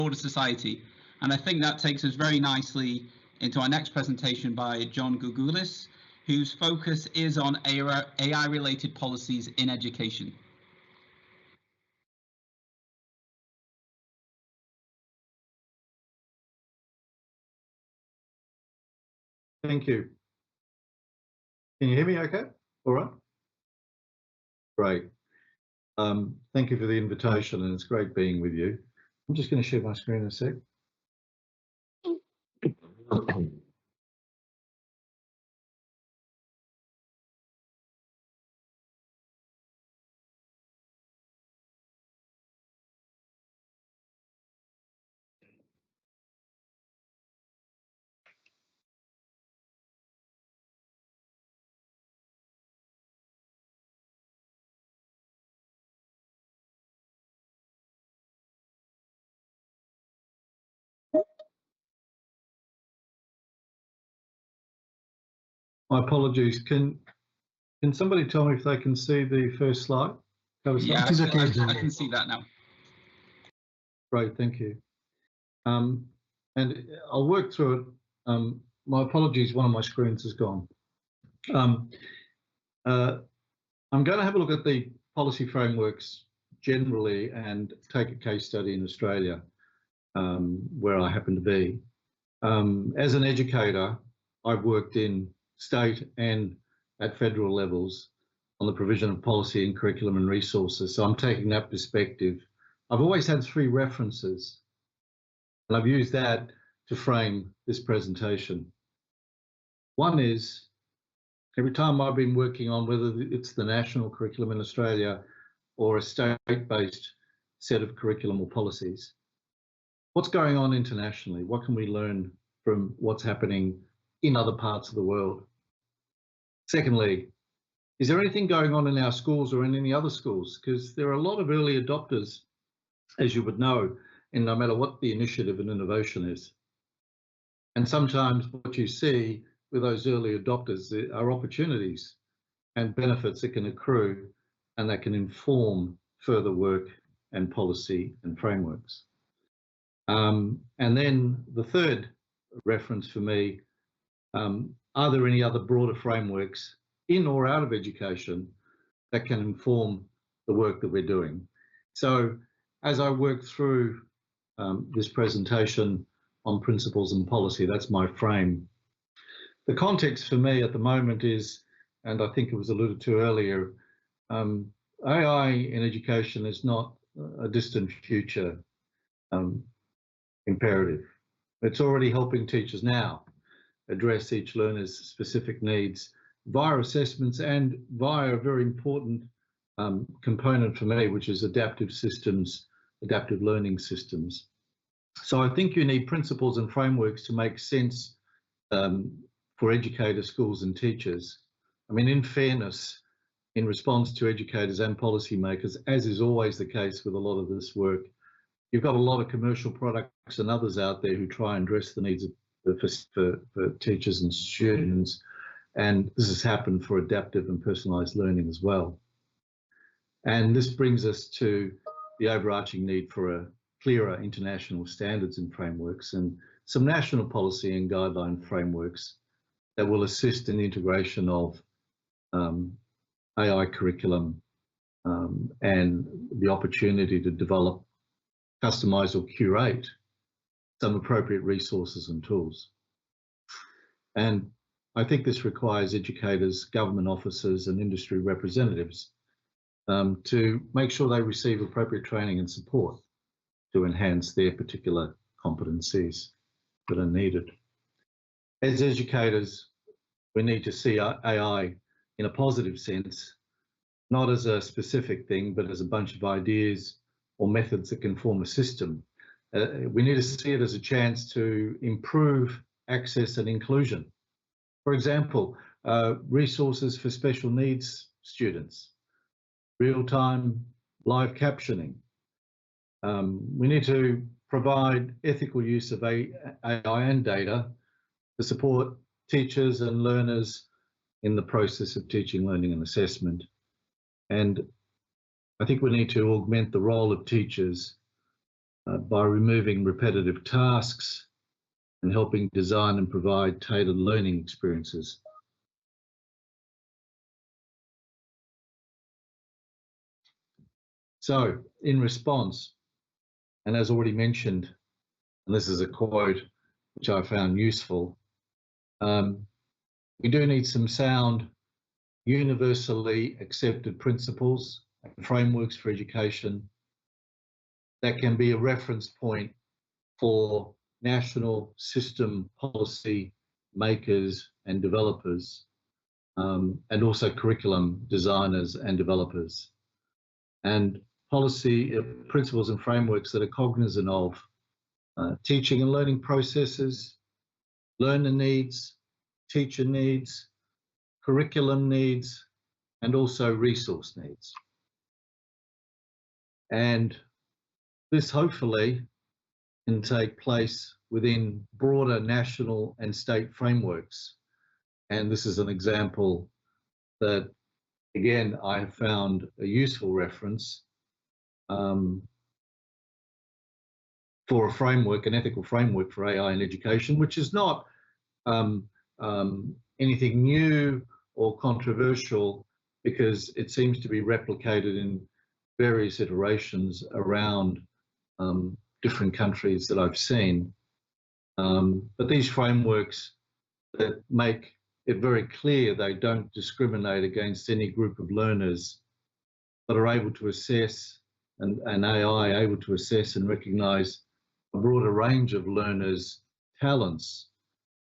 broader society. And I think that takes us very nicely into our next presentation by John Gougoulis, whose focus is on AI-related policies in education. Thank you. Can you hear me okay? All right. Great. Thank you for the invitation, and it's great being with you. I'm just going to share my screen in a sec. My apologies. Can somebody tell me if they can see the first slide? Yeah, I can see that now. Great, thank you. And I'll work through it. My apologies, one of my screens has gone. I'm going to have a look at the policy frameworks generally and take a case study in Australia, where I happen to be. As an educator, I've worked in state and at federal levels on the provision of policy and curriculum and resources. So I'm taking that perspective. I've always had three references, and I've used that to frame this presentation. One is, every time I've been working on whether it's the national curriculum in Australia or a state-based set of curriculum or policies, what's going on internationally? What can we learn from what's happening in other parts of the world? Secondly, is there anything going on in our schools or in any other schools? Because there are a lot of early adopters, as you would know, in no matter what the initiative and innovation is. And sometimes what you see with those early adopters are opportunities and benefits that can accrue and that can inform further work and policy and frameworks. And then the third reference for me, are there any other broader frameworks in or out of education that can inform the work that we're doing? So as I work through this presentation on principles and policy, that's my frame. The context for me at the moment is, and I think it was alluded to earlier, AI in education is not a distant future imperative. It's already helping teachers now address each learner's specific needs via assessments and via a very important component for me, which is adaptive systems, adaptive learning systems. So I think you need principles and frameworks to make sense for educators, schools and teachers. I mean, in fairness, in response to educators and policymakers, as is always the case with a lot of this work, you've got a lot of commercial products and others out there who try and address the needs for teachers and students. And this has happened for adaptive and personalised learning as well. And this brings us to the overarching need for a clearer international standards and frameworks and some national policy and guideline frameworks that will assist in the integration of AI curriculum and the opportunity to develop, customise or curate some appropriate resources and tools. And I think this requires educators, government officers and industry representatives to make sure they receive appropriate training and support to enhance their particular competencies that are needed. As educators, we need to see AI in a positive sense, not as a specific thing, but as a bunch of ideas or methods that can form a system. We need to see it as a chance to improve access and inclusion. For example, resources for special needs students, real-time live captioning. We need to provide ethical use of AI and data to support teachers and learners in the process of teaching, learning and assessment. And I think we need to augment the role of teachers by removing repetitive tasks and helping design and provide tailored learning experiences. So, in response, and as already mentioned, and this is a quote which I found useful, we do need some sound, universally accepted principles and frameworks for education that can be a reference point for national system policy makers and developers, and also curriculum designers and developers. And policy principles and frameworks that are cognizant of teaching and learning processes, learner needs, teacher needs, curriculum needs, and also resource needs. And this hopefully can take place within broader national and state frameworks. And this is an example that, again, I have found a useful reference for a framework, an ethical framework for AI in education, which is not anything new or controversial, because it seems to be replicated in various iterations around different countries that I've seen. But these frameworks that make it very clear they don't discriminate against any group of learners, but are able to assess, and AI able to assess and recognise a broader range of learners' talents,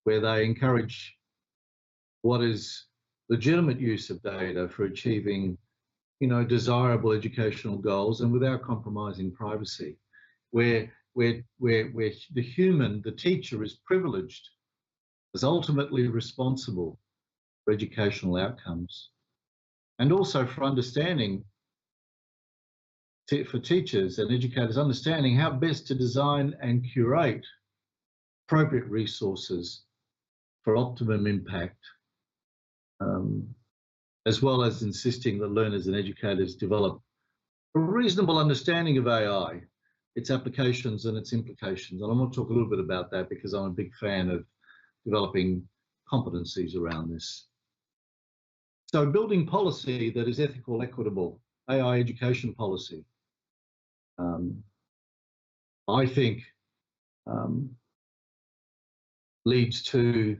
where they encourage what is legitimate use of data for achieving, desirable educational goals and without compromising privacy, where the human, the teacher, is privileged, is ultimately responsible for educational outcomes, and also for understanding, for teachers and educators, understanding how best to design and curate appropriate resources for optimum impact, as well as insisting that learners and educators develop a reasonable understanding of AI, its applications and its implications. And I'm going to talk a little bit about that because I'm a big fan of developing competencies around this. So building policy that is ethical, equitable, AI education policy, I think leads to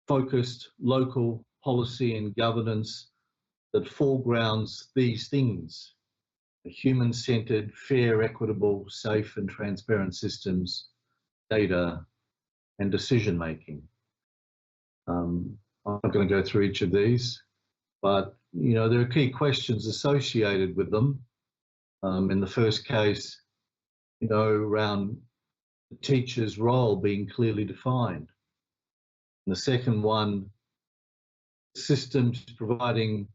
focused local policy and governance that foregrounds these things: human-centered, fair, equitable, safe and transparent systems, data and decision-making. I'm not going to go through each of these, but there are key questions associated with them. In the first case, around the teacher's role being clearly defined. And the second one, systems providing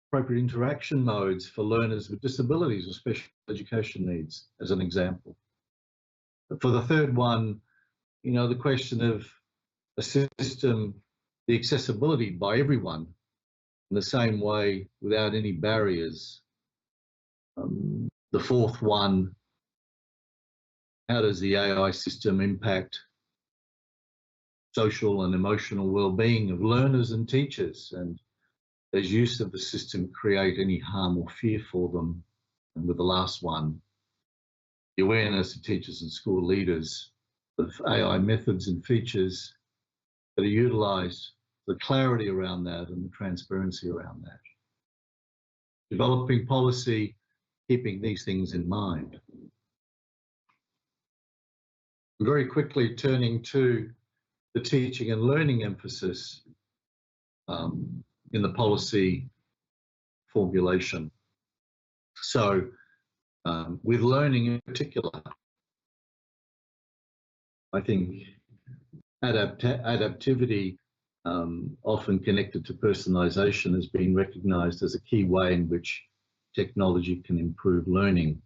appropriate interaction modes for learners with disabilities or special education needs, as an example. But for the third one, the question of a system, the accessibility by everyone in the same way without any barriers. The fourth one, how does the AI system impact social and emotional well-being of learners and teachers, and does use of the system create any harm or fear for them? And with the last one, the awareness of teachers and school leaders of AI methods and features that are utilised, the clarity around that and the transparency around that. Developing policy, keeping these things in mind. Very quickly turning to the teaching and learning emphasis in the policy formulation. So with learning in particular, I think adaptivity, often connected to personalisation, has been recognised as a key way in which technology can improve learning,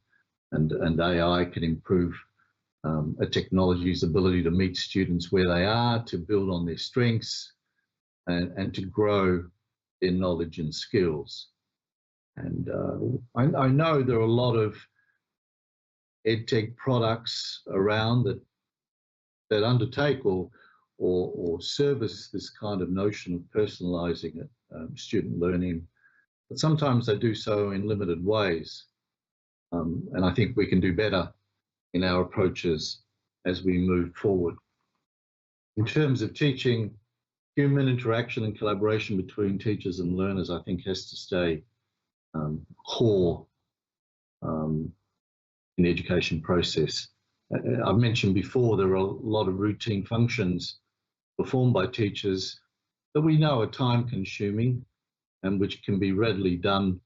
and AI can improve a technology's ability to meet students where they are, to build on their strengths, and to grow their knowledge and skills. And I know there are a lot of edtech products around that undertake or service this kind of notion of personalising it, student learning, but sometimes they do so in limited ways. And I think we can do better in our approaches as we move forward. In terms of teaching, human interaction and collaboration between teachers and learners, I think, has to stay core in the education process. I've mentioned before there are a lot of routine functions performed by teachers that we know are time-consuming and which can be readily done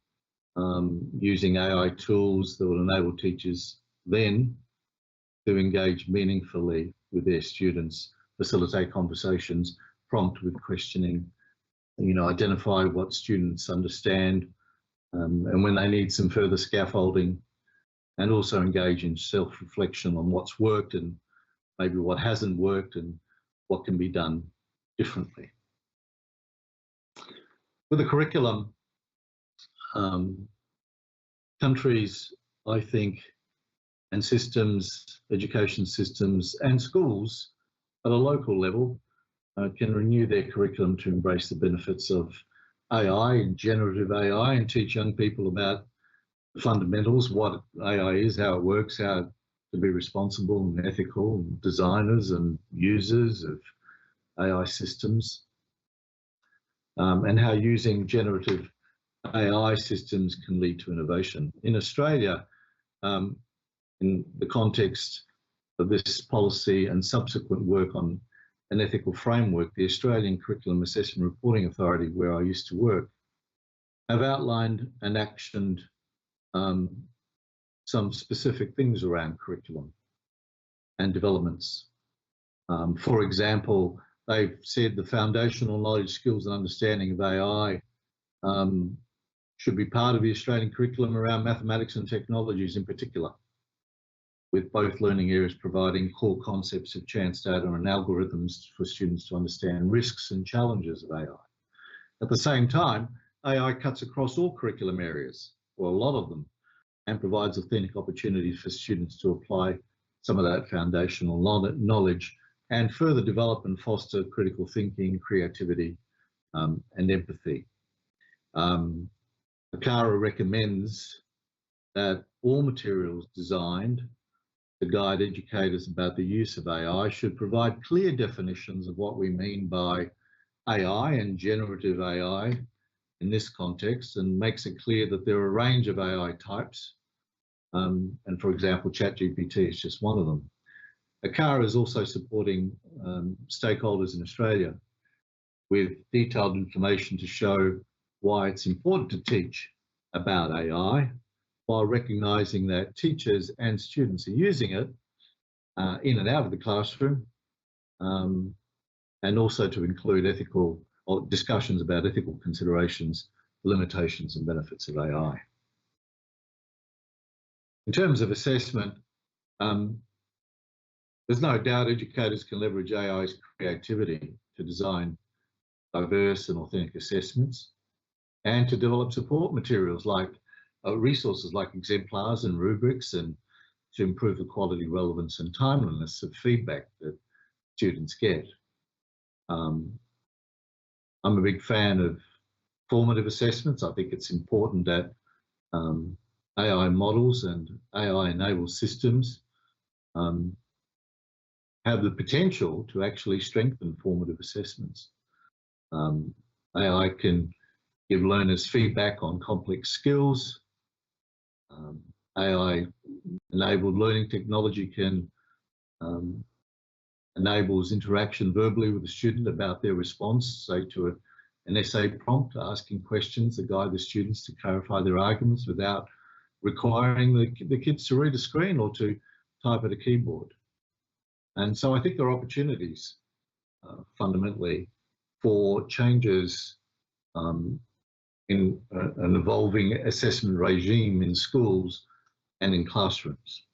using AI tools that will enable teachers then to engage meaningfully with their students, facilitate conversations, prompt with questioning, identify what students understand, and when they need some further scaffolding, and also engage in self-reflection on what's worked and maybe what hasn't worked and what can be done differently. With the curriculum, countries, I think, and systems, education systems and schools at a local level can renew their curriculum to embrace the benefits of AI and generative AI and teach young people about the fundamentals, what AI is, how it works, how to be responsible and ethical designers and users of AI systems, and how using generative AI systems can lead to innovation. In Australia, in the context of this policy and subsequent work on an ethical framework, the Australian Curriculum Assessment Reporting Authority, where I used to work, have outlined and actioned some specific things around curriculum and developments. For example, they've said the foundational knowledge, skills and understanding of AI should be part of the Australian curriculum around mathematics and technologies in particular, with both learning areas providing core concepts of chance data and algorithms for students to understand risks and challenges of AI. At the same time, AI cuts across all curriculum areas, or a lot of them, and provides authentic opportunities for students to apply some of that foundational knowledge and further develop and foster critical thinking, creativity, and empathy. ACARA recommends that all materials designed to guide educators about the use of AI should provide clear definitions of what we mean by AI and generative AI in this context, and makes it clear that there are a range of AI types. And for example, ChatGPT is just one of them. ACARA is also supporting stakeholders in Australia with detailed information to show why it's important to teach about AI, while recognising that teachers and students are using it in and out of the classroom, and also to include ethical or discussions about ethical considerations, limitations and benefits of AI. In terms of assessment, there's no doubt educators can leverage AI's creativity to design diverse and authentic assessments and to develop support materials like resources like exemplars and rubrics, and to improve the quality, relevance and timeliness of feedback that students get. I'm a big fan of formative assessments. I think it's important that AI models and AI-enabled systems have the potential to actually strengthen formative assessments. AI can give learners feedback on complex skills. AI-enabled learning technology can enables interaction verbally with the student about their response, say to an essay prompt, asking questions that guide the students to clarify their arguments without requiring the kids to read a screen or to type at a keyboard. And so I think there are opportunities fundamentally for changes in an evolving assessment regime in schools and in classrooms.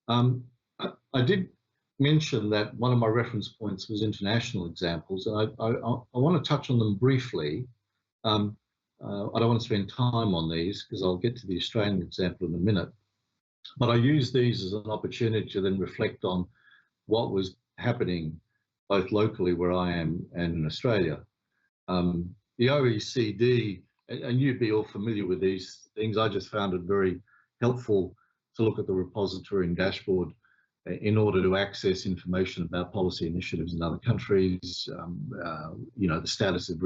I did mention that one of my reference points was international examples, and I want to touch on them briefly. I don't want to spend time on these because I'll get to the Australian example in a minute. But I used these as an opportunity to then reflect on what was happening both locally where I am and in Australia. The OECD, and you'd be all familiar with these things, I just found it very helpful to look at the repository and dashboard in order to access information about policy initiatives in other countries, the status of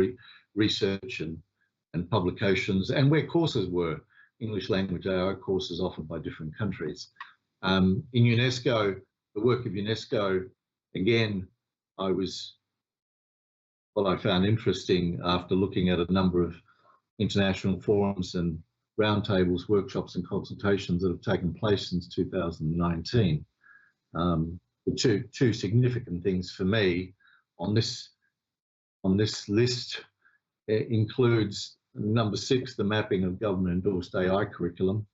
research and publications, and where courses were, English language AI courses offered by different countries. In UNESCO, the work of UNESCO, again, what I found interesting after looking at a number of international forums and roundtables, workshops and consultations that have taken place since 2019. The two significant things for me on this list includes number 6, the mapping of government-endorsed AI curriculum,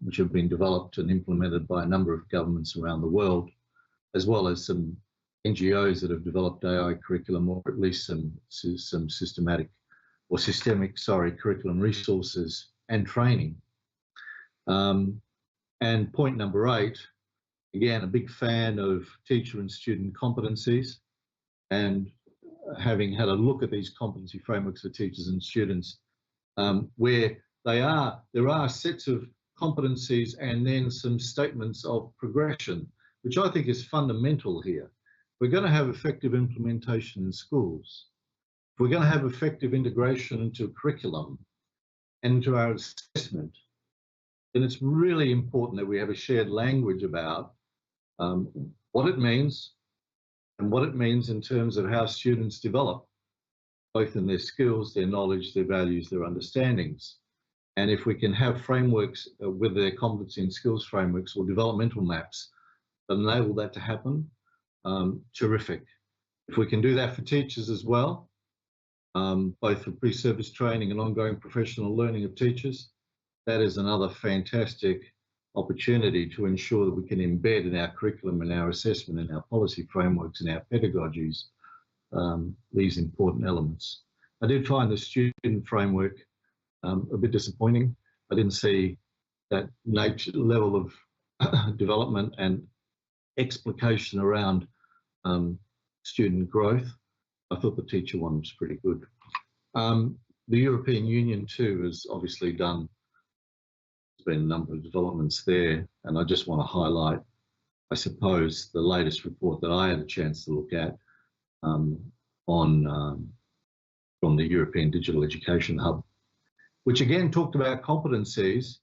which have been developed and implemented by a number of governments around the world, as well as some NGOs that have developed AI curriculum, or at least some systemic curriculum resources and training. And point number 8, again, a big fan of teacher and student competencies, and having had a look at these competency frameworks for teachers and students, where there are sets of competencies and then some statements of progression, which I think is fundamental here. We're going to have effective implementation in schools. If we're going to have effective integration into curriculum and into our assessment, then it's really important that we have a shared language about what it means and what it means in terms of how students develop, both in their skills, their knowledge, their values, their understandings. And if we can have frameworks with their competency and skills frameworks or developmental maps that enable that to happen, terrific. If we can do that for teachers as well, both for pre-service training and ongoing professional learning of teachers, that is another fantastic opportunity to ensure that we can embed in our curriculum and our assessment and our policy frameworks and our pedagogies these important elements. I did find the student framework a bit disappointing. I didn't see that level of development and explication around student growth. I thought the teacher one was pretty good. The European Union too has obviously there's been a number of developments there, and I just want to highlight, I suppose, the latest report that I had a chance to look at from the European Digital Education Hub, which again talked about competencies.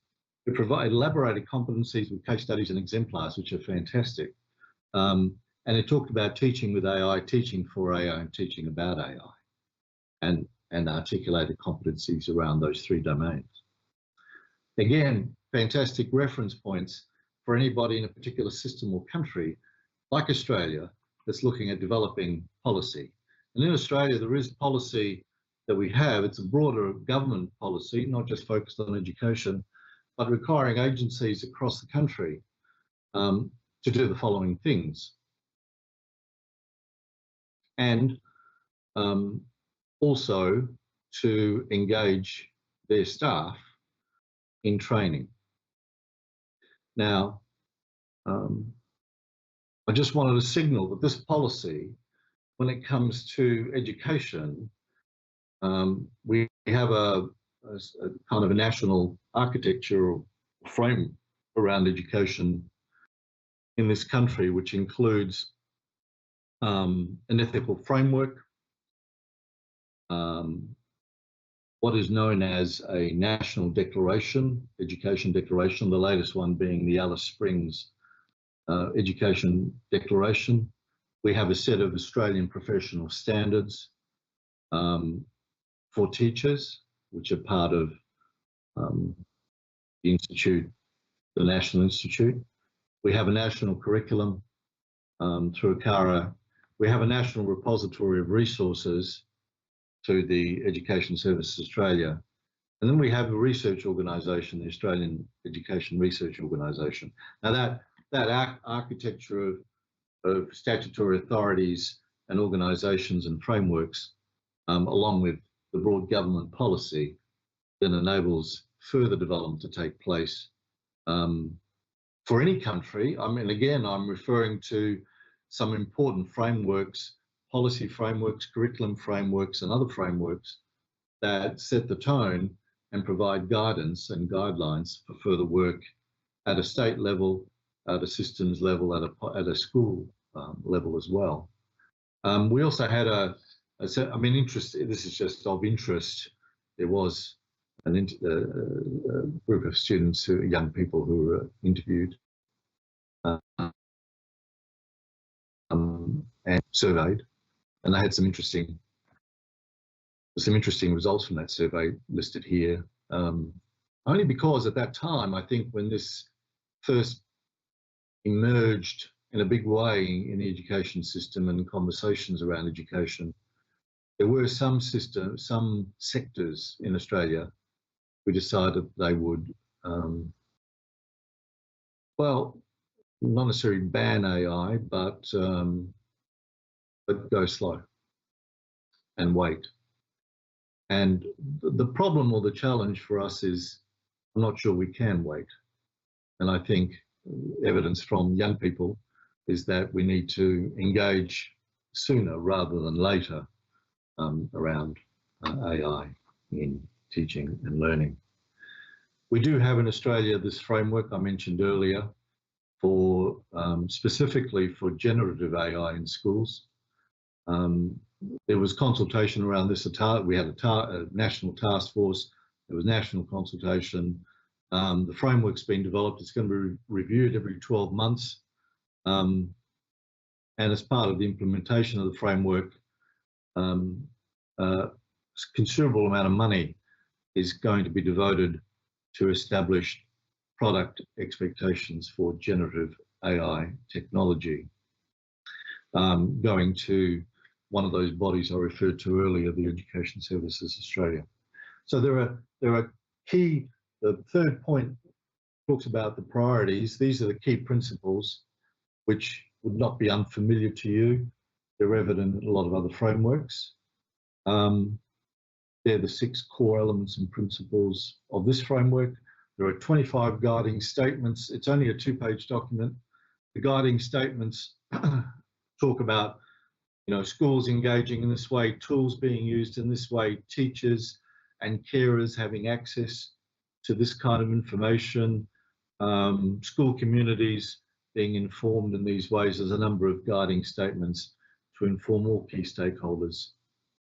It elaborated competencies with case studies and exemplars, which are fantastic. And it talked about teaching with AI, teaching for AI, and teaching about AI, and articulated competencies around those 3 domains. Again, fantastic reference points for anybody in a particular system or country, like Australia, that's looking at developing policy. And in Australia, there is policy that we have. It's a broader government policy, not just focused on education, but requiring agencies across the country to do the following things. And also to engage their staff in training. Now, I just wanted to signal that this policy, when it comes to education, we have a kind of a national architecture or frame around education in this country, which includes an ethical framework, what is known as a national declaration, education declaration, the latest one being the Alice Springs Education Declaration. We have a set of Australian professional standards for teachers, which are part of the Institute, the National Institute. We have a national curriculum through ACARA. We have a national repository of resources through the Education Services Australia. And then we have a research organisation, the Australian Education Research Organisation. Now that architecture of statutory authorities and organisations and frameworks, along with the broad government policy, then enables further development to take place for any country. I mean, again, I'm referring to some important frameworks, policy frameworks, curriculum frameworks, and other frameworks that set the tone and provide guidance and guidelines for further work at a state level, at a systems level, at a school level as well. We also had this is just of interest. There was a group of students, young people who were interviewed and surveyed, and they had some interesting results from that survey listed here. Only because at that time, I think when this first emerged in a big way in the education system and conversations around education, there were some sectors in Australia who decided they would, well, not necessarily ban AI, but go slow and wait. And the problem or the challenge for us is, I'm not sure we can wait. And I think evidence from young people is that we need to engage sooner rather than later around AI in teaching and learning. We do have in Australia this framework I mentioned earlier for specifically for generative AI in schools. There was consultation around this. We had a national task force. There was national consultation. The framework's been developed. It's going to be reviewed every 12 months. And as part of the implementation of the framework, a considerable amount of money is going to be devoted to establish product expectations for generative AI technology, going to one of those bodies I referred to earlier, the Education Services Australia. So there are key. The third point talks about the priorities. These are the key principles which would not be unfamiliar to you. They're evident in a lot of other frameworks. They're the 6 core elements and principles of this framework. There are 25 guiding statements. It's only a 2-page document. The guiding statements talk about, schools engaging in this way, tools being used in this way, teachers and carers having access to this kind of information, school communities being informed in these ways. There's a number of guiding statements to inform all key stakeholders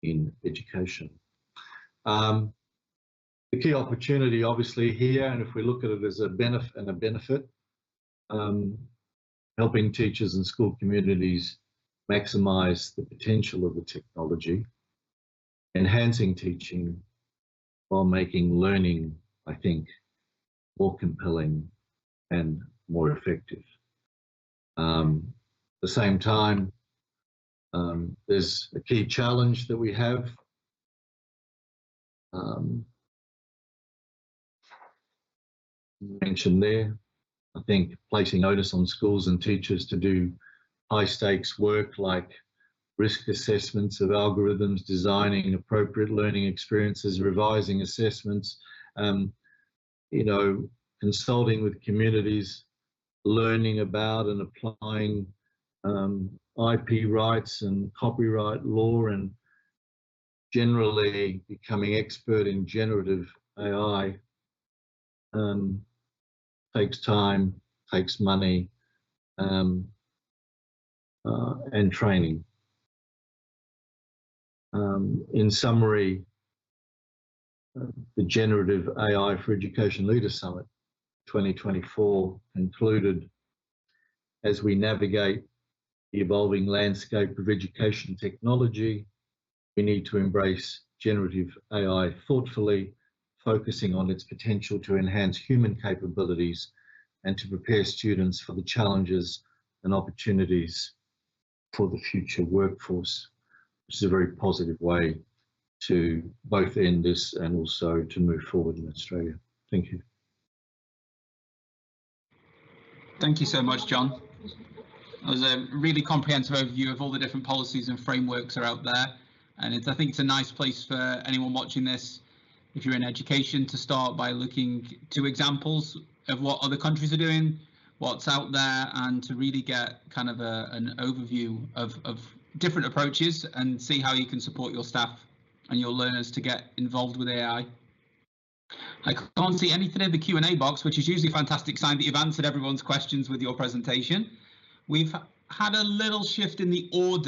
in education. The key opportunity obviously here, and if we look at it as a benefit, helping teachers and school communities maximise the potential of the technology, enhancing teaching while making learning, I think, more compelling and more effective. At the same time, there's a key challenge that we have. Mentioned there, I think placing onus on schools and teachers to do high stakes work like risk assessments of algorithms, designing appropriate learning experiences, revising assessments, consulting with communities, learning about and applying IP rights and copyright law, and generally becoming expert in generative AI takes time, takes money, and training. In summary, the Generative AI for Education Leaders Summit 2024 concluded, as we navigate the evolving landscape of education technology, we need to embrace generative AI thoughtfully, focusing on its potential to enhance human capabilities and to prepare students for the challenges and opportunities for the future workforce, which is a very positive way to both end this and also to move forward in Australia. Thank you. Thank you so much, John. That was a really comprehensive overview of all the different policies and frameworks that are out there. And I think it's a nice place for anyone watching this, if you're in education, to start by looking to examples of what other countries are doing, what's out there, and to really get kind of an overview of different approaches and see how you can support your staff and your learners to get involved with AI. I can't see anything in the Q&A box, which is usually a fantastic sign that you've answered everyone's questions with your presentation. We've had a little shift in the order